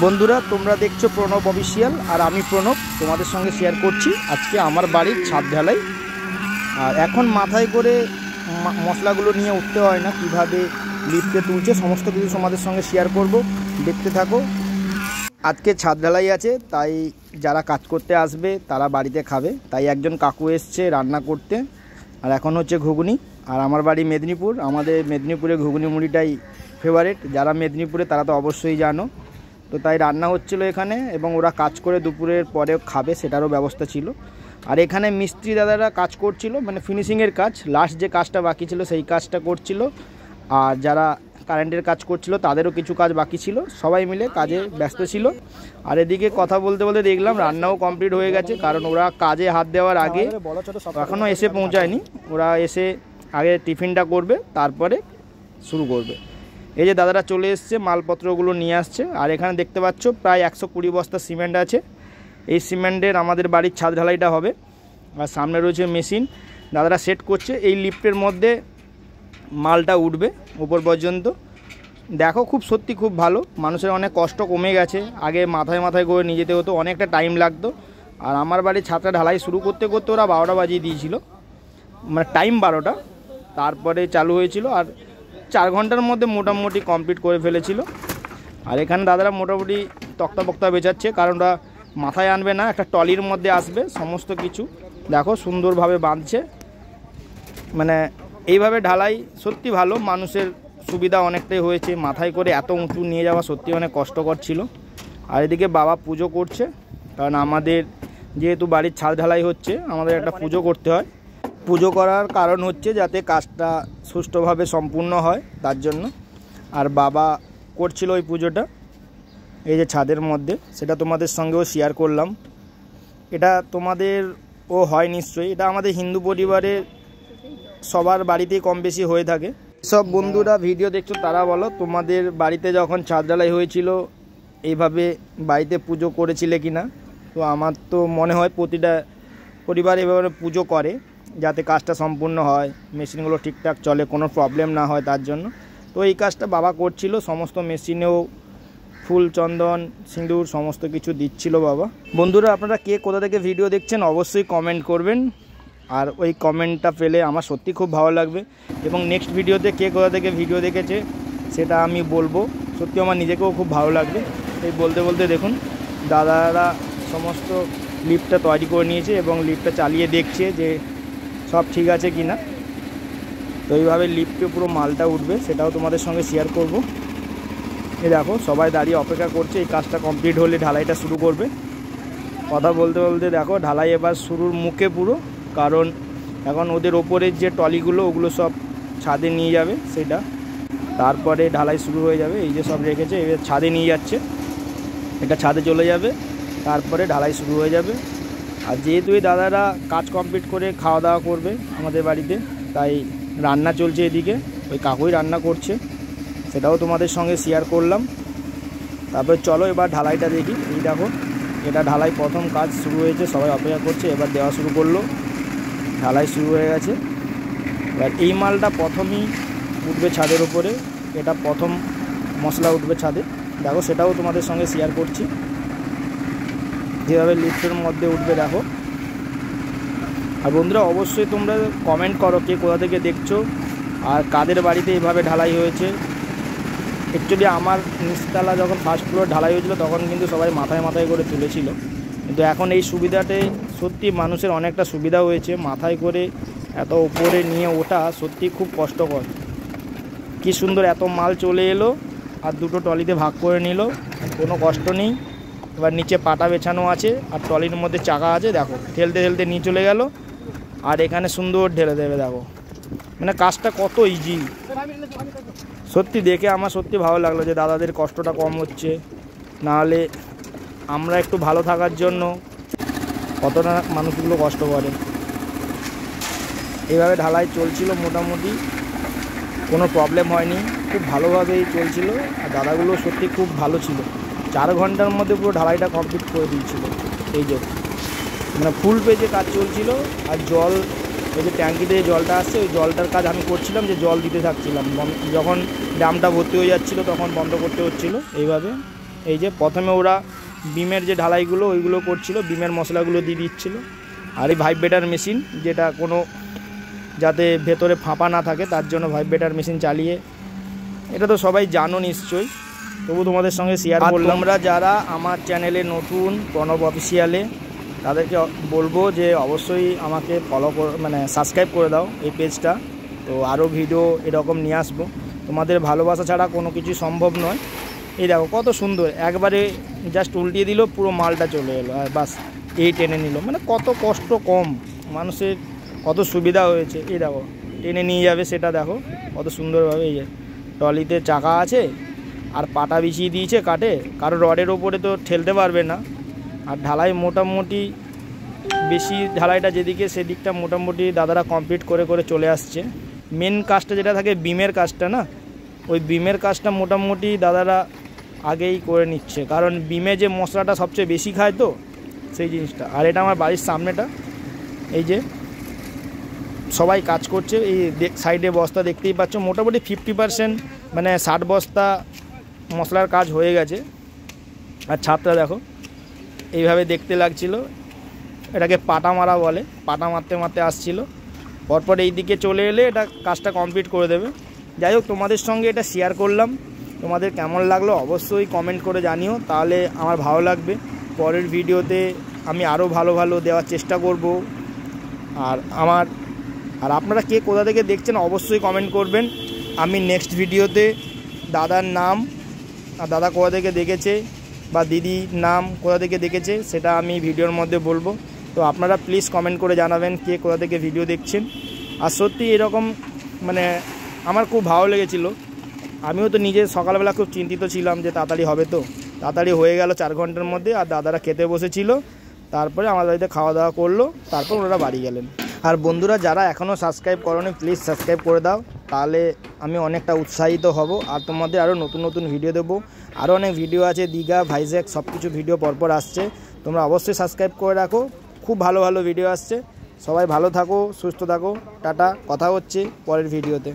বন্ধুরা তোমরা দেখছো প্রণব অফিসিয়াল আর আমি প্রণব তোমাদের সঙ্গে শেয়ার করছি আজকে আমার বাড়ির ছাদ ঢালাই। আর এখন মাথায় করে মশলাগুলো নিয়ে উঠতে হয় না, কিভাবে লিফটে তুলছে সমস্ত কিছু তোমাদের সঙ্গে শেয়ার করব, দেখতে থাকো। আজকে ছাদ ঢালাই আছে, তাই যারা কাজ করতে আসবে তারা বাড়িতে খাবে, তাই একজন কাকু এসছে রান্না করতে। আর এখন হচ্ছে ঘুগনি। আর আমার বাড়ি মেদিনীপুর, আমাদের মেদিনীপুরে ঘুগনি মুড়িটাই ফেভারিট। যারা মেদিনীপুরে তারা তো অবশ্যই জানো। তো তাই রান্না হচ্ছিল এখানে, এবং ওরা কাজ করে দুপুরের পরে খাবে সেটারও ব্যবস্থা ছিল। আর এখানে মিস্ত্রি দাদারা কাজ করছিল, মানে ফিনিশিংয়ের কাজ, লাস্ট যে কাজটা বাকি ছিল সেই কাজটা করছিল। আর যারা কারেন্টের কাজ করছিল তাদেরও কিছু কাজ বাকি ছিল, সবাই মিলে কাজে ব্যস্ত ছিল। আর এদিকে কথা বলতে বলতে দেখলাম রান্নাও কমপ্লিট হয়ে গেছে, কারণ ওরা কাজে হাত দেওয়ার আগে এখনও এসে পৌঁছায়নি। ওরা এসে আগে টিফিনটা করবে, তারপরে শুরু করবে। এই যে দাদারা চলে এসছে, মালপত্রগুলো নিয়ে আসছে। আর এখানে দেখতে পাচ্ছ প্রায় 120 বস্তা সিমেন্ট আছে। এই সিমেন্টের আমাদের বাড়ির ছাদ ঢালাইটা হবে। আর সামনে রয়েছে মেশিন, দাদারা সেট করছে। এই লিফটের মধ্যে মালটা উঠবে উপর পর্যন্ত। দেখো খুব সত্যি খুব ভালো, মানুষের অনেক কষ্ট কমে গেছে। আগে মাথায় মাথায় করে নিয়ে যেতে হতো, অনেকটা টাইম লাগতো। আর আমার বাড়ির ছাদটা ঢালাই শুরু করতে করতে ওরা 12টা বাজিয়ে দিয়েছিল, মানে টাইম 12টা, তারপরে চালু হয়েছিল। আর 4 ঘন্টার মধ্যে মোটামুটি কমপ্লিট করে ফেলেছিল। আর এখানে দাদারা মোটামুটি তক্তা বক্তা বেচাচ্ছে, কারণ ওরা মাথায় আনবে না, একটা টলির মধ্যে আসবে সমস্ত কিছু। দেখো সুন্দরভাবে বাঁধছে, মানে এইভাবে ঢালাই সত্যি ভালো, মানুষের সুবিধা অনেকটাই হয়েছে। মাথায় করে এত উঁচু নিয়ে যাওয়া সত্যি অনেক কষ্টকর ছিল। আর এদিকে বাবা পুজো করছে, কারণ আমাদের যেহেতু বাড়ির ছাদ ঢালাই হচ্ছে আমাদের একটা পুজো করতে হয়। পুজো করার কারণ হচ্ছে যাতে কাজটা সুষ্ঠুভাবে সম্পূর্ণ হয়, তার জন্য। আর বাবা করছিল ওই পুজোটা এই যে ছাদের মধ্যে, সেটা তোমাদের সঙ্গেও শেয়ার করলাম। এটা তোমাদেরও হয় নিশ্চয়ই, এটা আমাদের হিন্দু পরিবারের সবার বাড়িতেই কম বেশি হয়ে থাকে। সব বন্ধুরা ভিডিও দেখছো তারা বলো, তোমাদের বাড়িতে যখন ছাদ ঢালাই হয়েছিল এইভাবে বাড়িতে পুজো করেছিলে কি না? তো আমার তো মনে হয় প্রতিটা পরিবার এভাবে পুজো করে, যাতে কাজটা সম্পূর্ণ হয়, মেশিনগুলো ঠিকঠাক চলে, কোনো প্রবলেম না হয় তার জন্য। তো এই কাজটা বাবা করছিল, সমস্ত মেশিনেও ফুল, চন্দন, সিঁদুর সমস্ত কিছু দিচ্ছিল বাবা। বন্ধুরা আপনারা কে কোথা থেকে ভিডিও দেখছেন অবশ্যই কমেন্ট করবেন, আর ওই কমেন্টটা পেলে আমার সত্যি খুব ভালো লাগবে। এবং নেক্সট ভিডিওতে কে কোথা থেকে ভিডিও দেখেছে সেটা আমি বলবো, সত্যি আমার নিজেকেও খুব ভালো লাগবে। এই বলতে বলতে দেখুন দাদারা সমস্ত লিফটটা তৈরি করে নিয়েছে এবং লিফটটা চালিয়ে দেখছে যে সব ঠিক আছে কি না। তো এইভাবে লিফটে পুরো মালটা উঠবে, সেটাও তোমাদের সঙ্গে শেয়ার করব। এই দেখো সবাই দাঁড়িয়ে অপেক্ষা করছে, এই কাজটা কমপ্লিট হলে ঢালাইটা শুরু করবে। কথা বলতে বলতে দেখো ঢালাই এবার শুরুর মুখে পুরো, কারণ এখন ওদের ওপরের যে টলিগুলো ওগুলো সব ছাদে নিয়ে যাবে, সেটা তারপরে ঢালাই শুরু হয়ে যাবে। এই যে সব রেখেছে এবার ছাদে নিয়ে যাচ্ছে, এটা ছাদে চলে যাবে, তারপরে ঢালাই শুরু হয়ে যাবে। আর যেহেতু এই দাদারা কাজ কমপ্লিট করে খাওয়া দাওয়া করবে আমাদের বাড়িতে, তাই রান্না চলছে এদিকে, ওই কাকুই রান্না করছে, সেটাও তোমাদের সঙ্গে শেয়ার করলাম। তারপরে চলো এবার ঢালাইটা দেখি। এই দেখো এটা ঢালাই প্রথম কাজ শুরু হয়েছে, সবাই অপেক্ষা করছে, এবার দেওয়া শুরু করলো, ঢালাই শুরু হয়ে গেছে। এবার এই মালটা প্রথমেই উঠবে ছাদের উপরে, এটা প্রথম মশলা উঠবে ছাদে, দেখো সেটাও তোমাদের সঙ্গে শেয়ার করছি, যেভাবে লিফটের মধ্যে উঠবে দেখো। আর বন্ধুরা অবশ্যই তোমরা কমেন্ট করো কে কোথা থেকে দেখছো আর কাদের বাড়িতে এইভাবে ঢালাই হয়েছে। অ্যাকচুয়ালি আমার নিচতলা যখন ফার্স্ট ফ্লোর ঢালাই হয়েছিল তখন কিন্তু সবাই মাথায় মাথায় করে তুলেছিল, কিন্তু এখন এই সুবিধাতে সত্যি মানুষের অনেকটা সুবিধা হয়েছে। মাথায় করে এত উপরে নিয়ে ওঠা সত্যি খুব কষ্টকর। কি সুন্দর এত মাল চলে এলো আর দুটো টলিতে ভাগ করে নিল, কোনো কষ্ট নেই। এবার নিচে পাটা বেছানো আছে আর টলির মধ্যে চাকা আছে, দেখো ঠেলতে ঠেলতে নিয়ে চলে গেল, আর এখানে সুন্দর ঢেলে দেবে। দেখো মানে কাজটা কত ইজি, সত্যি দেখে আমার সত্যি ভালো লাগলো যে দাদাদের কষ্টটা কম হচ্ছে। নাহলে আমরা একটু ভালো থাকার জন্য কতটা মানুষগুলো কষ্ট করে। এইভাবে ঢালাই চলছিল, মোটামুটি কোনো প্রবলেম হয়নি, খুব ভালোভাবেই চলছিল। আর দাদাগুলো সত্যি খুব ভালো ছিল, 4 ঘন্টার মধ্যে পুরো ঢালাইটা কমপ্লিট করে দিয়েছিল। এই যে মানে ফুল পেজে কাজ চলছিল। আর জল, ওই যে ট্যাঙ্কিতে যে জলটা আসছে ওই জলটার কাজ আমি করছিলাম, যে জল দিতে থাকছিলাম, যখন ড্রামটা ভর্তি হয়ে যাচ্ছিলো তখন বন্ধ করতে হচ্ছিলো। এইভাবে এই যে প্রথমে ওরা বিমের যে ঢালাইগুলো ওইগুলো করছিল, বিমের মশলাগুলো দিয়ে দিচ্ছিলো। আর এই ভাইব্রেটার মেশিন, যেটা কোনো যাতে ভেতরে ফাঁপা না থাকে তার জন্য ভাইব্রেটার মেশিন চালিয়ে, এটা তো সবাই জানো নিশ্চয়ই, তবু তোমাদের সঙ্গে শেয়ার করলাম। তোমরা যারা আমার চ্যানেলে নতুন প্রণব অফিসিয়ালে, তাদেরকে বলবো যে অবশ্যই আমাকে ফলো মানে সাবস্ক্রাইব করে দাও এই পেজটা। তো আরও ভিডিও এরকম নিয়ে আসবো। তোমাদের ভালোবাসা ছাড়া কোনো কিছু সম্ভব নয়। এই দেখো কত সুন্দর, একবারে জাস্ট উল্টিয়ে দিল, পুরো মালটা চলে এলো আর বাস এই টেনে নিল। মানে কত কষ্ট কম, মানুষের কত সুবিধা হয়েছে। এই দেখো টেনে নিয়ে যাবে, সেটা দেখো কত সুন্দরভাবে। এই যে ট্রলিতে চাকা আছে আর পাটা বিছিয়ে দিয়েছে কাটে, কারো রডের ওপরে তো ঠেলতে পারবে না। আর ঢালাই মোটামুটি বেশি, ঢালাইটা যেদিকে সেদিকটা মোটামুটি দাদারা কমপ্লিট করে করে চলে আসছে। মেন কাজটা যেটা থাকে বিমের কাজটা না, ওই বিমের কাজটা মোটামুটি দাদারা আগেই করে নিচ্ছে, কারণ বিমে যে মশলাটা সবচেয়ে বেশি খায় তো সেই জিনিসটা। আর এটা আমার বাড়ির সামনেটা, এই যে সবাই কাজ করছে। এই সাইডে বস্তা দেখতেই পাচ্ছ, মোটামুটি 50% মানে 60 বস্তা মশলার কাজ হয়ে গেছে। আর ছাদটা দেখো এইভাবে দেখতে লাগছিল, এটাকে পাটা মারা বলে, পাটা মারতে মারতে আসছিল। পরপর এই দিকে চলে এলে এটা কাজটা কমপ্লিট করে দেবে। যাই হোক, তোমাদের সঙ্গে এটা শেয়ার করলাম। তোমাদের কেমন লাগলো অবশ্যই কমেন্ট করে জানিও, তাহলে আমার ভালো লাগবে। পরের ভিডিওতে আমি আরও ভালো ভালো দেওয়ার চেষ্টা করব। আর আপনারা কে কোথা থেকে দেখছেন অবশ্যই কমেন্ট করবেন। আমি নেক্সট ভিডিওতে দাদার নাম আর দাদা কোথা থেকে দেখেছে বা দিদির নাম কোথা থেকে দেখেছে সেটা আমি ভিডিওর মধ্যে বলবো। তো আপনারা প্লিজ কমেন্ট করে জানাবেন কে কোথা থেকে ভিডিও দেখছেন। আর সত্যি এরকম মানে আমার খুব ভালো লেগেছিলো। আমিও তো নিজে সকালবেলা খুব চিন্তিত ছিলাম যে তাড়াতাড়ি হবে, তো তাড়াতাড়ি হয়ে গেল 4 ঘন্টার মধ্যে। আর দাদারা খেতে বসেছিল, তারপরে আমার বাড়িতে খাওয়া দাওয়া করলো, তারপর ওনারা বাড়ি গেলেন। আর বন্ধুরা যারা এখনও সাবস্ক্রাইব করোনি প্লিজ সাবস্ক্রাইব করে দাও, তাহলে আমি অনেকটা উৎসাহিত হব। আর তোমাদের আরও নতুন নতুন ভিডিও দেবো, আরও অনেক ভিডিও আছে, দীঘা ভাইজ্যাক সব কিছু ভিডিও পরপর আসছে। তোমরা অবশ্যই সাবস্ক্রাইব করে রাখো, খুব ভালো ভালো ভিডিও আসছে। সবাই ভালো থাকো, সুস্থ থাকো, টাটা। কথা হচ্ছে পরের ভিডিওতে।